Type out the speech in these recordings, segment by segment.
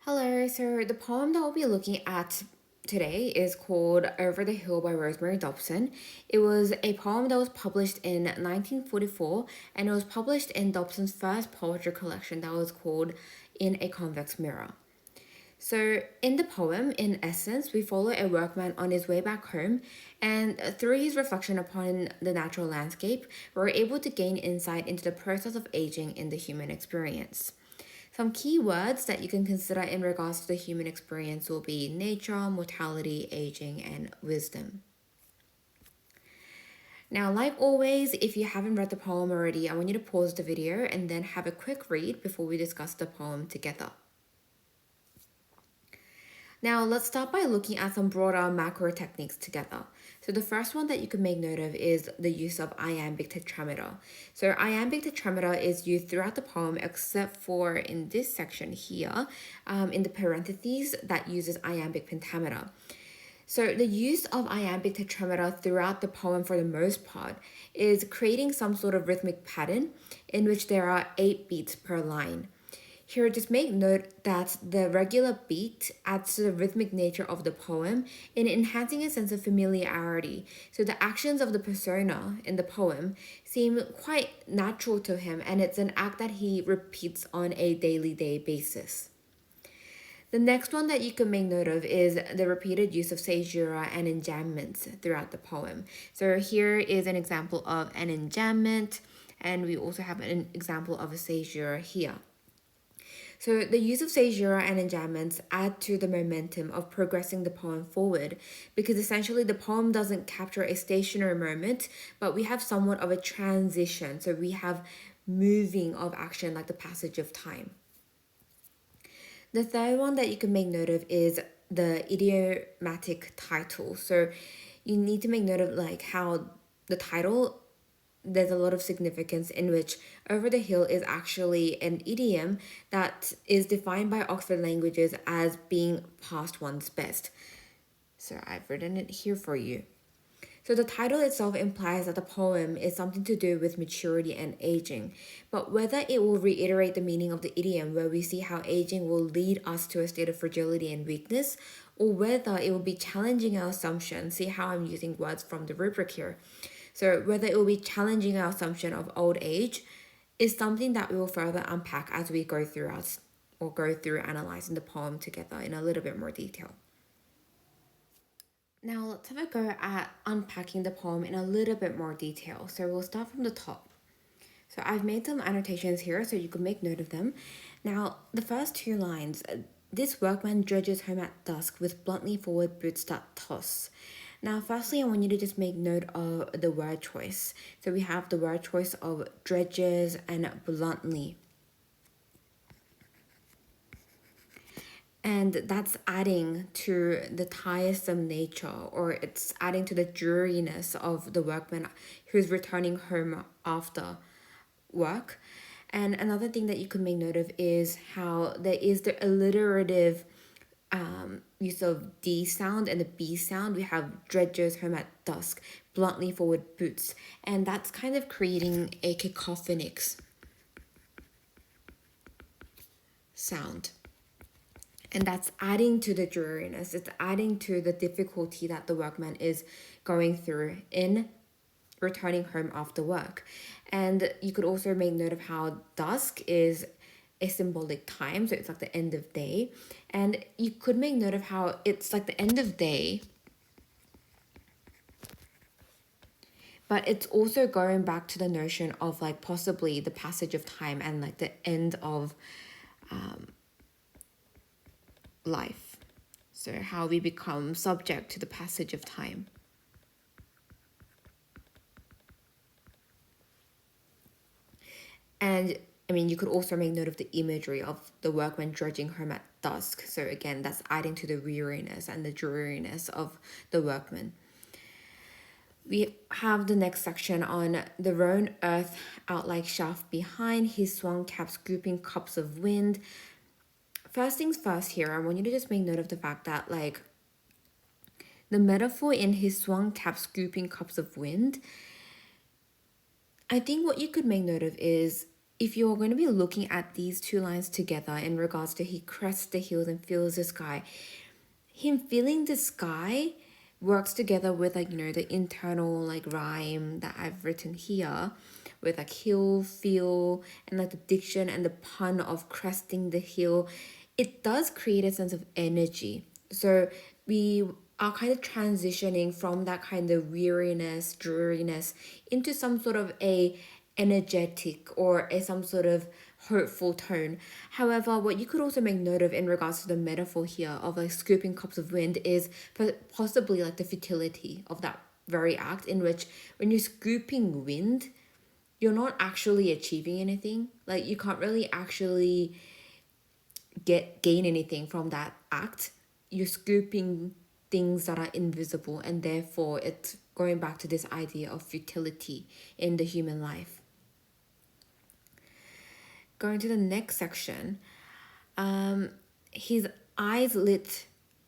Hello, so the poem that we'll be looking at today is called Over the Hill by Rosemary Dobson. It was a poem that was published in 1944 and it was published in Dobson's first poetry collection that was called In a Convex Mirror. So, in the poem, in essence, we follow a workman on his way back home, and through his reflection upon the natural landscape, we're able to gain insight into the process of aging in the human experience. Some key words that you can consider in regards to the human experience will be nature, mortality, aging, and wisdom. Now, like always, if you haven't read the poem already, I want you to pause the video and then have a quick read before we discuss the poem together. Now, let's start by looking at some broader macro techniques together. So the first one that you can make note of is the use of iambic tetrameter. So iambic tetrameter is used throughout the poem except for in this section here, in the parentheses that uses iambic pentameter. So the use of iambic tetrameter throughout the poem for the most part is creating some sort of rhythmic pattern in which there are 8 beats per line. Here, just make note that the regular beat adds to the rhythmic nature of the poem in enhancing a sense of familiarity. So the actions of the persona in the poem seem quite natural to him, and it's an act that he repeats on a daily day basis. The next one that you can make note of is the repeated use of caesura and enjambments throughout the poem. So here is an example of an enjambment, and we also have an example of a caesura here. So the use of caesura and enjambments add to the momentum of progressing the poem forward because essentially the poem doesn't capture a stationary moment, but we have somewhat of a transition. So we have moving of action like the passage of time. The third one that you can make note of is the idiomatic title. So you need to make note of like how the title, there's a lot of significance in which over the hill is actually an idiom that is defined by Oxford Languages as being past one's best. So I've written it here for you. So the title itself implies that the poem is something to do with maturity and aging, but whether it will reiterate the meaning of the idiom where we see how aging will lead us to a state of fragility and weakness, or whether it will be challenging our assumption, see how I'm using words from the rubric here. So whether it will be challenging our assumption of old age is something that we will further unpack as we go through analyzing the poem together in a little bit more detail. Now let's have a go at unpacking the poem in a little bit more detail. So we'll start from the top. So I've made some annotations here so you can make note of them. Now, the first 2 lines, this workman dredges home at dusk with bluntly forward boots that toss. Now, firstly, I want you to just make note of the word choice. So we have the word choice of dredges and bluntly. And that's adding to the tiresome nature, or it's adding to the dreariness of the workman who's returning home after work. And another thing that you could make note of is how there is the alliterative use of D sound and the B sound. We have dredges home at dusk, bluntly forward boots, and that's kind of creating a cacophonic sound. And that's adding to the dreariness. It's adding to the difficulty that the workman is going through in returning home after work. And you could also make note of how dusk is a symbolic time, so it's like the end of day. And you could make note of how it's like the end of day, but it's also going back to the notion of like possibly the passage of time and like the end of life. So how we become subject to the passage of time. And I mean, you could also make note of the imagery of the workman dredging home at dusk. So again, that's adding to the weariness and the dreariness of the workman. We have the next section on the roan earth out like shaft behind, his swung cap scooping cups of wind. First things first here, I want you to just make note of the fact that like the metaphor in his swung cap scooping cups of wind, I think what you could make note of is if you're going to be looking at these two lines together in regards to he crests the hills and feels the sky, him feeling the sky works together with like the internal like rhyme that I've written here with like hill feel and like the diction and the pun of cresting the hill. It does create a sense of energy. So we are kind of transitioning from that kind of weariness, dreariness into some sort of a energetic or a some sort of hopeful tone. However, what you could also make note of in regards to the metaphor here of like scooping cups of wind is possibly like the futility of that very act, in which when you're scooping wind, you're not actually achieving anything. Like you can't really actually gain anything from that act. You're scooping things that are invisible, and therefore it's going back to this idea of futility in the human life. Going to the next section, his eyes lit,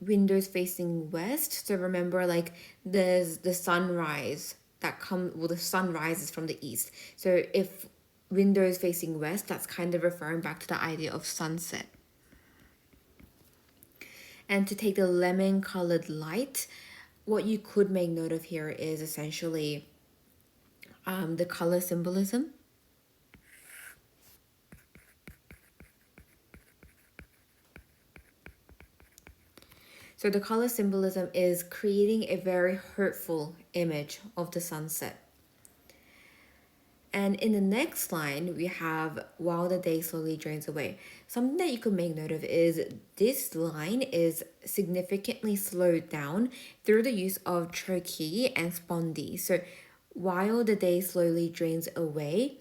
windows facing west. So remember, like there's the sunrise that comes, well, the sun rises from the east. So if windows facing west, that's kind of referring back to the idea of sunset. And to take the lemon colored light, what you could make note of here is essentially the color symbolism. So the color symbolism is creating a very hurtful image of the sunset. And in the next line, we have while the day slowly drains away. Something that you could make note of is this line is significantly slowed down through the use of trochee and spondee. So while the day slowly drains away,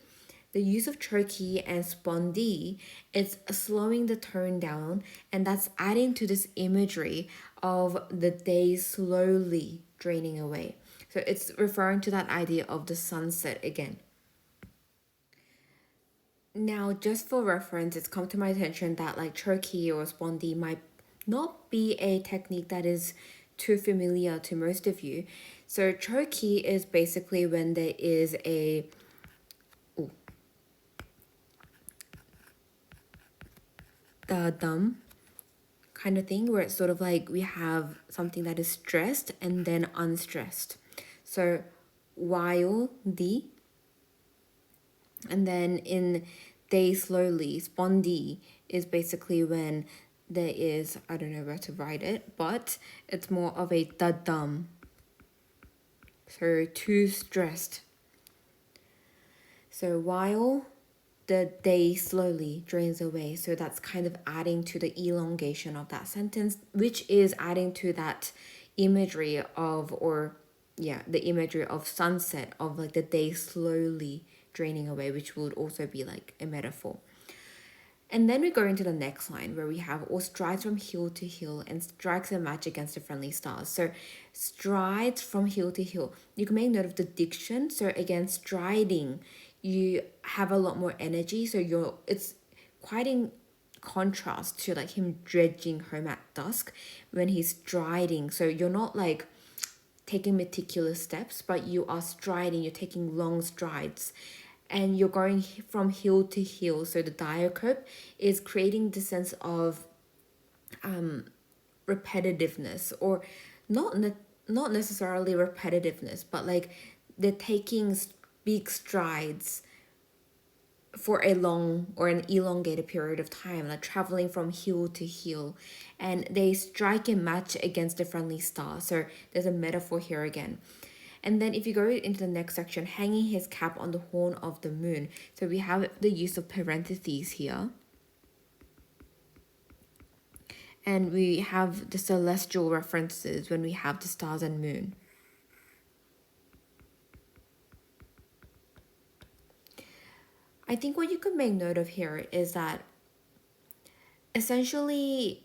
the use of trochee and spondee is slowing the tone down, and that's adding to this imagery of the day slowly draining away. So it's referring to that idea of the sunset again. Now, just for reference, it's come to my attention that like trochee or spondee might not be a technique that is too familiar to most of you. So trochee is basically when there is a the dum kind of thing, where it's sort of like we have something that is stressed and then unstressed. So while the, and then in day slowly, spondee is basically when there is, I don't know where to write it, but it's more of a da-dum. So too stressed. So while the day slowly drains away, so that's kind of adding to the elongation of that sentence, which is adding to that imagery of, or yeah, the imagery of sunset, of like the day slowly draining away, which would also be like a metaphor. And then we go into the next line where we have or strides from hill to hill and strikes a match against the friendly stars. So strides from hill to hill. You can make note of the diction. So again, striding, you have a lot more energy. So it's quite in contrast to like him dredging home at dusk when he's striding. So you're not like taking meticulous steps, but you are striding, you're taking long strides, and you're going from hill to hill. So the diacope is creating the sense of repetitiveness, or not necessarily repetitiveness, but like they're taking big strides for a long or an elongated period of time, like traveling from hill to hill, and they strike a match against the friendly star. So there's a metaphor here again. And then if you go into the next section, hanging his cap on the horn of the moon. So we have the use of parentheses here. And we have the celestial references when we have the stars and moon. I think what you could make note of here is that essentially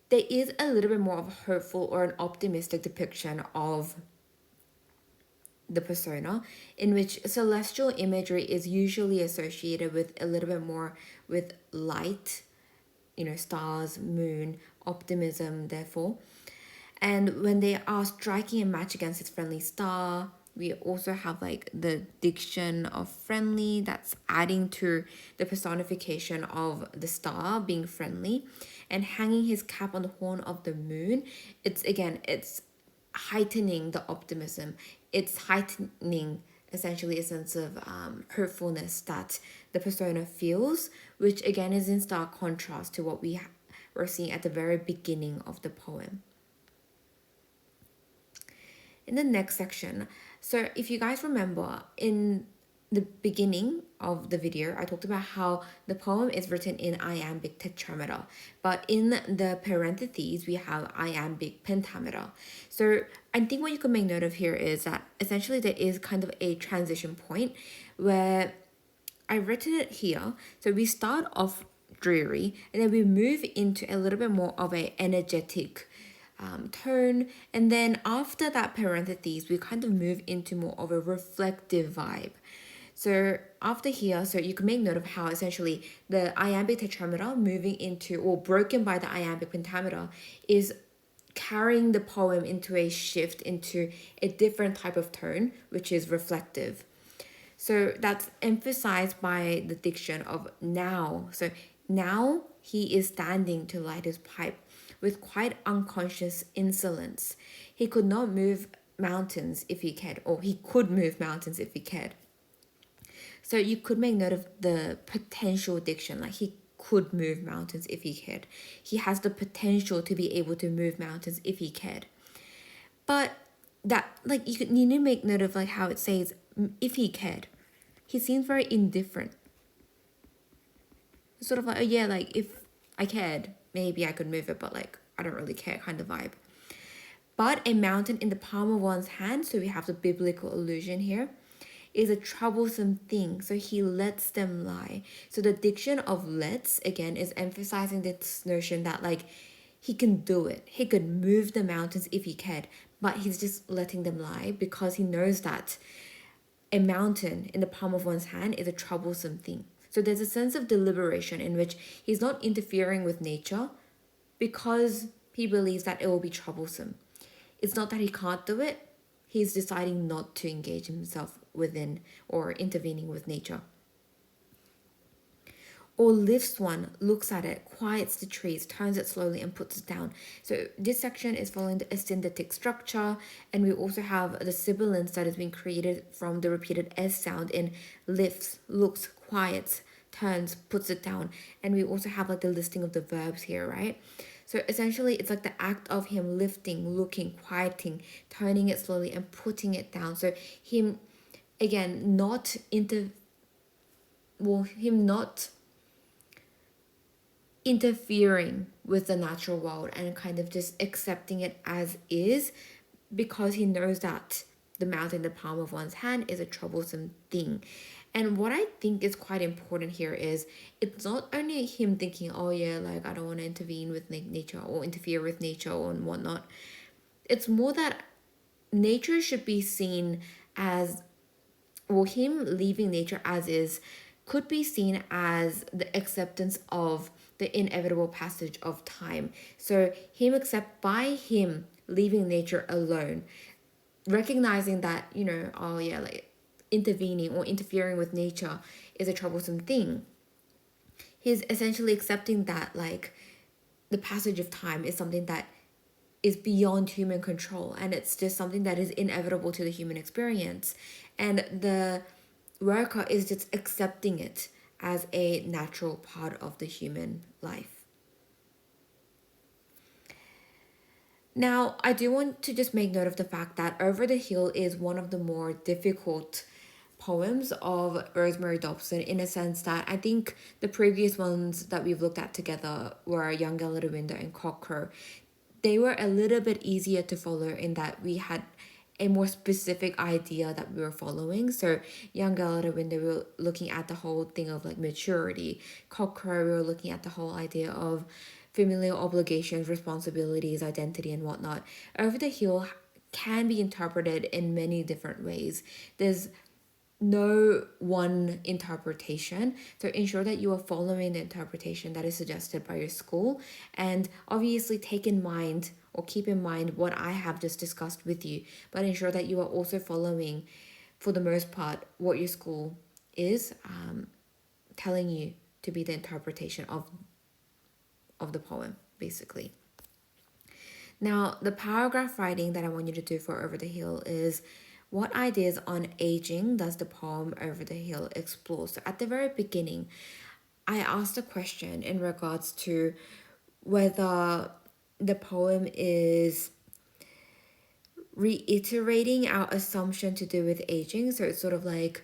there is a little bit more of a hopeful or an optimistic depiction of the persona, in which celestial imagery is usually associated with a little bit more with light, stars, moon, optimism, therefore. And when they are striking a match against its friendly star, We also have like the diction of friendly that's adding to the personification of the star being friendly, and hanging his cap on the horn of the moon. It's heightening the optimism. It's heightening essentially a sense of hopefulness that the persona feels, which again is in stark contrast to what were seeing at the very beginning of the poem. In the next section, so if you guys remember in the beginning of the video, I talked about how the poem is written in iambic tetrameter, but in the parentheses, we have iambic pentameter. So I think what you can make note of here is that essentially there is kind of a transition point where I've written it here. So we start off dreary and then we move into a little bit more of a energetic tone, and then after that parentheses we kind of move into more of a reflective vibe. So after here, so you can make note of how essentially the iambic tetrameter moving into or broken by the iambic pentameter is carrying the poem into a shift into a different type of tone, which is reflective. So that's emphasized by the diction of now. So now he is standing to light his pipe with quite unconscious insolence. He could not move mountains if he cared, or he could move mountains if he cared. So you could make note of the potential diction, like he could move mountains if he cared. He has the potential to be able to move mountains if he cared. But that, like, you need to make note of like how it says if he cared. He seems very indifferent. Sort of like, oh yeah, like if I cared, maybe I could move it, but like I don't really care kind of vibe. But a mountain in the palm of one's hand, so we have the biblical allusion here, is a troublesome thing. So he lets them lie. So the diction of lets, again, is emphasizing this notion that like he can do it. He could move the mountains if he cared, but he's just letting them lie because he knows that a mountain in the palm of one's hand is a troublesome thing. So there's a sense of deliberation in which he's not interfering with nature because he believes that it will be troublesome. It's not that he can't do it, he's deciding not to engage himself within or intervening with nature. Or lifts one, looks at it, quiets the trees, turns it slowly and puts it down. So this section is following the ascendatic structure, and we also have the sibilance that has been created from the repeated S sound in lifts, looks, quiets, turns, puts it down. And we also have like the listing of the verbs here, right? So essentially it's like the act of him lifting, looking, quieting, turning it slowly and putting it down. So him, again, not interfering with the natural world and kind of just accepting it as is, because he knows that the mountain in the palm of one's hand is a troublesome thing. And what I think is quite important here is it's not only him thinking, oh yeah, like I don't want to intervene with nature or interfere with nature or whatnot. It's more that nature should be seen as, well, him leaving nature as is could be seen as the acceptance of the inevitable passage of time. So by him leaving nature alone, recognizing that, oh yeah, like intervening or interfering with nature is a troublesome thing. He's essentially accepting that like the passage of time is something that is beyond human control, and it's just something that is inevitable to the human experience. And the worker is just accepting it as a natural part of the human life. Now, I do want to just make note of the fact that Over the Hill is one of the more difficult poems of Rosemary Dobson, in a sense that I think the previous ones that we've looked at together were Young Girl at a Window and Cockcrow. They were a little bit easier to follow in that we had a more specific idea that we were following. So Young Girl at a Window, we were looking at the whole thing of like maturity. Cockcrow, we were looking at the whole idea of familial obligations, responsibilities, identity, and whatnot. Over the Hill can be interpreted in many different ways. There's no one interpretation. So ensure that you are following the interpretation that is suggested by your school, and obviously take in mind or keep in mind what I have just discussed with you, but ensure that you are also following, for the most part, what your school is telling you to be the interpretation of the poem, basically. Now, the paragraph writing that I want you to do for Over the Hill is, what ideas on aging does the poem Over the Hill explore? So at the very beginning, I asked a question in regards to whether the poem is reiterating our assumption to do with aging. So it's sort of like,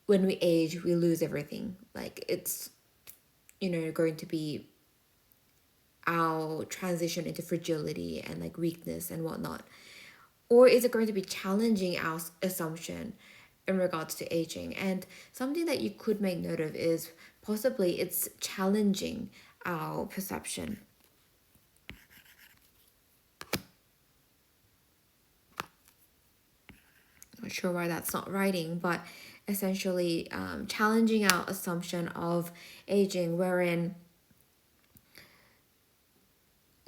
when we age, we lose everything. Like it's, going to be our transition into fragility and like weakness and whatnot. Or is it going to be challenging our assumption in regards to aging? And something that you could make note of is possibly it's challenging our perception. Not sure why that's not writing, but essentially challenging our assumption of aging, wherein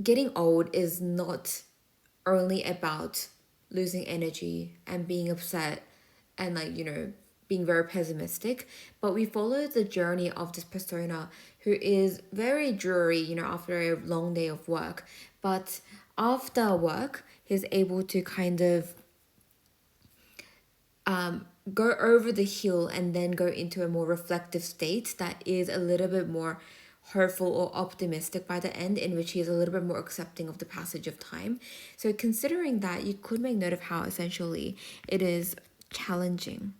getting old is not only about losing energy and being upset and being very pessimistic, but we follow the journey of this persona who is very dreary, after a long day of work, but after work he's able to kind of go over the hill and then go into a more reflective state that is a little bit more hopeful or optimistic by the end, in which he is a little bit more accepting of the passage of time. So considering that, you could make note of how essentially it is challenging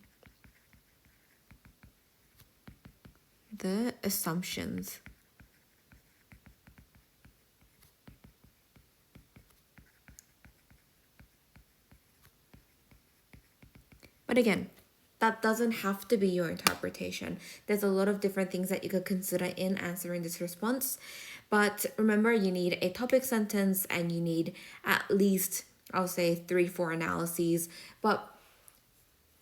the assumptions. But again, that doesn't have to be your interpretation. There's a lot of different things that you could consider in answering this response. But remember, you need a topic sentence and you need at least, I'll say, 3-4 analyses. But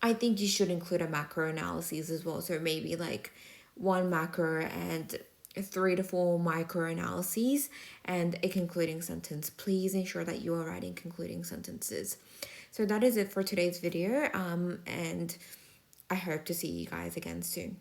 I think you should include a macro analysis as well. So maybe like 1 macro and 3-4 micro analyses and a concluding sentence. Please ensure that you are writing concluding sentences. So that is it for today's video, and I hope to see you guys again soon.